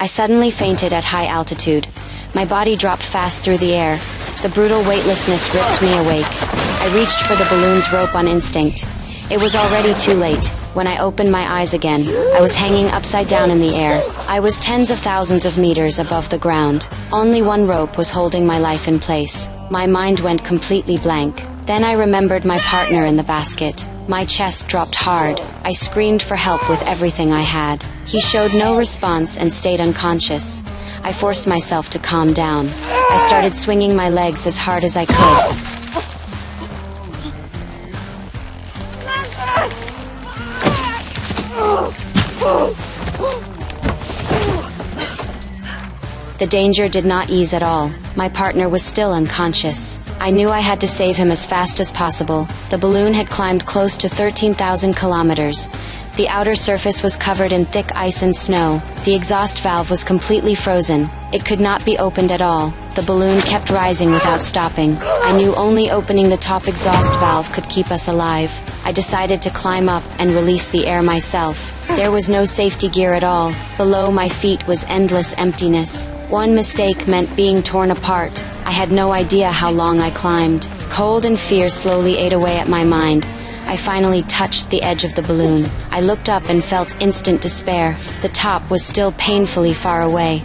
I suddenly fainted at high altitude. My body dropped fast through the air. The brutal weightlessness ripped me awake. I reached for the balloon's rope on instinct. It was already too late. When I opened my eyes again, I was hanging upside down in the air. I was tens of thousands of meters above the ground. Only one rope was holding my life in place. My mind went completely blank. Then I remembered my partner in the basket. My chest dropped hard. I screamed for help with everything I had. He showed no response and stayed unconscious. I forced myself to calm down. I started swinging my legs as hard as I could. The danger did not ease at all. My partner was still unconscious. I knew I had to save him as fast as possible. The balloon had climbed close to 13,000 kilometers. The outer surface was covered in thick ice and snow. The exhaust valve was completely frozen. It could not be opened at all. The balloon kept rising without stopping. I knew only opening the top exhaust valve could keep us alive. I decided to climb up and release the air myself. There was no safety gear at all. Below my feet was endless emptiness. One mistake meant being torn apart. I had no idea how long I climbed. Cold and fear slowly ate away at my mind. I finally touched the edge of the balloon. I looked up and felt instant despair. The top was still painfully far away.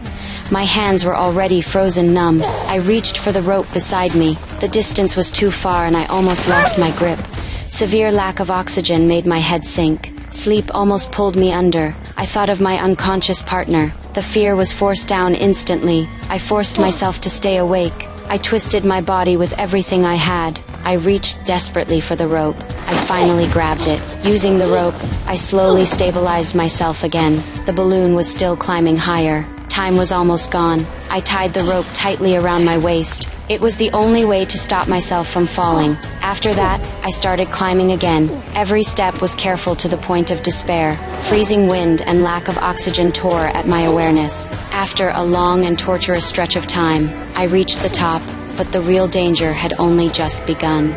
My hands were already frozen numb. I reached for the rope beside me. The distance was too far and I almost lost my grip. Severe lack of oxygen made my head sink. Sleep almost pulled me under. I thought of my unconscious partner. The fear was forced down instantly. I forced myself to stay awake. I twisted my body with everything I had. I reached desperately for the rope. I finally grabbed it. Using the rope, I slowly stabilized myself again. The balloon was still climbing higher. Time was almost gone. I tied the rope tightly around my waist. It was the only way to stop myself from falling. After that, I started climbing again. Every step was careful to the point of despair. Freezing wind and lack of oxygen tore at my awareness. After a long and torturous stretch of time, I reached the top, but the real danger had only just begun.